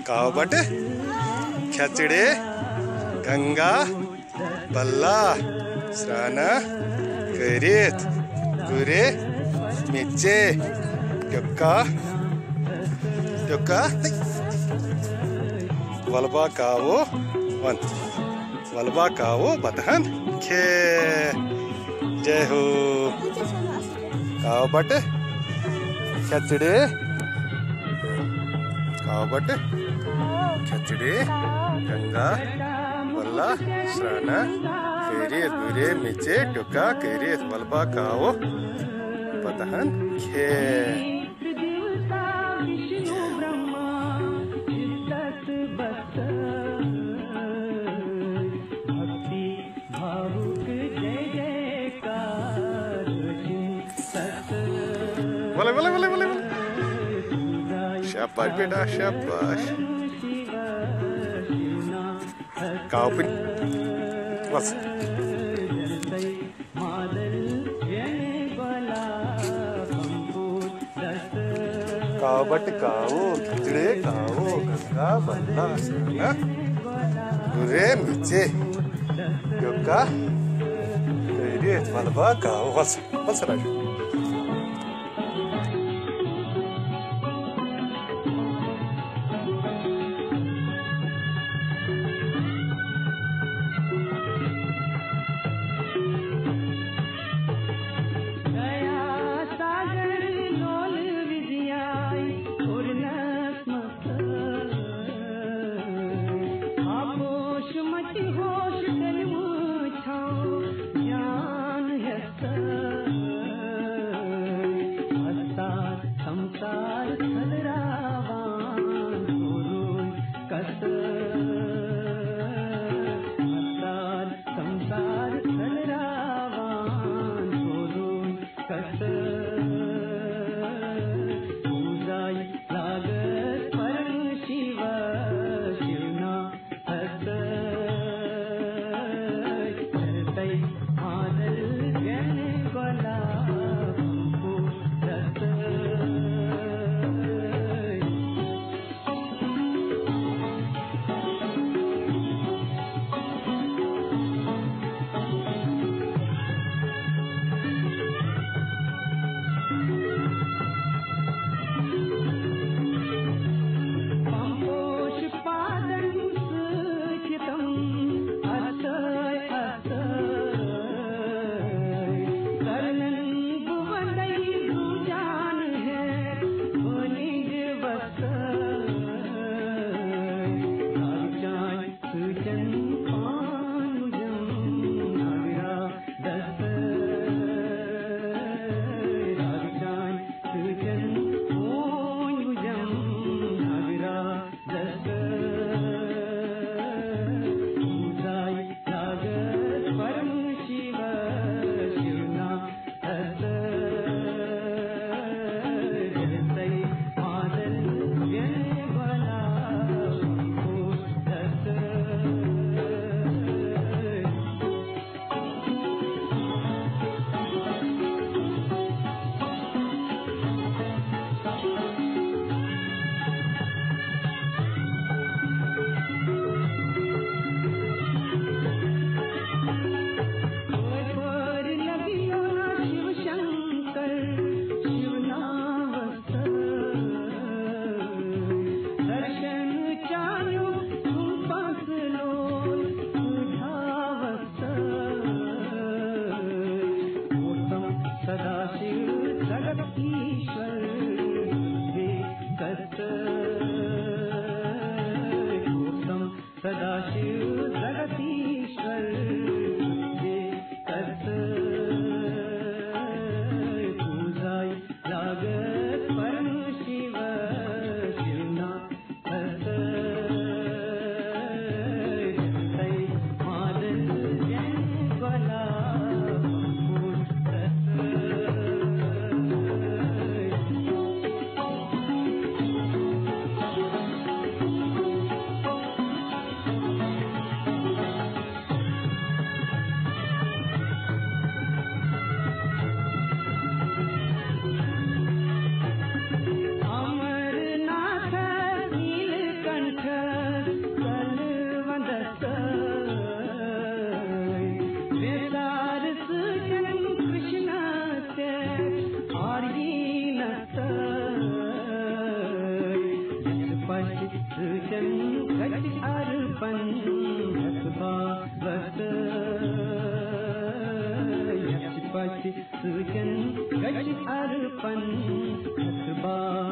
कावबट खेचड़े गंगा बल्ला स्नान करित गुरे मिचे टुक्का वलबा कावो वन वलबा कावो बतहन खे जय हो कावबट खेचड़े गंगा बल्ला स्नान करित गुरे मिचे टुक्का करित वलबा कावो बतहन खे बोले बोले बोले बोले शाबाश बेटा शाबाश कावपिन बस कावबट कावो खिचड़े कावो गंगा बल्ला स्नान गुरे मिचे टुक्का करित वलबा कावो बस बस राजू सुचन गट अर्पण हतभावत यशपति सुचन गट अर्पण हतभावत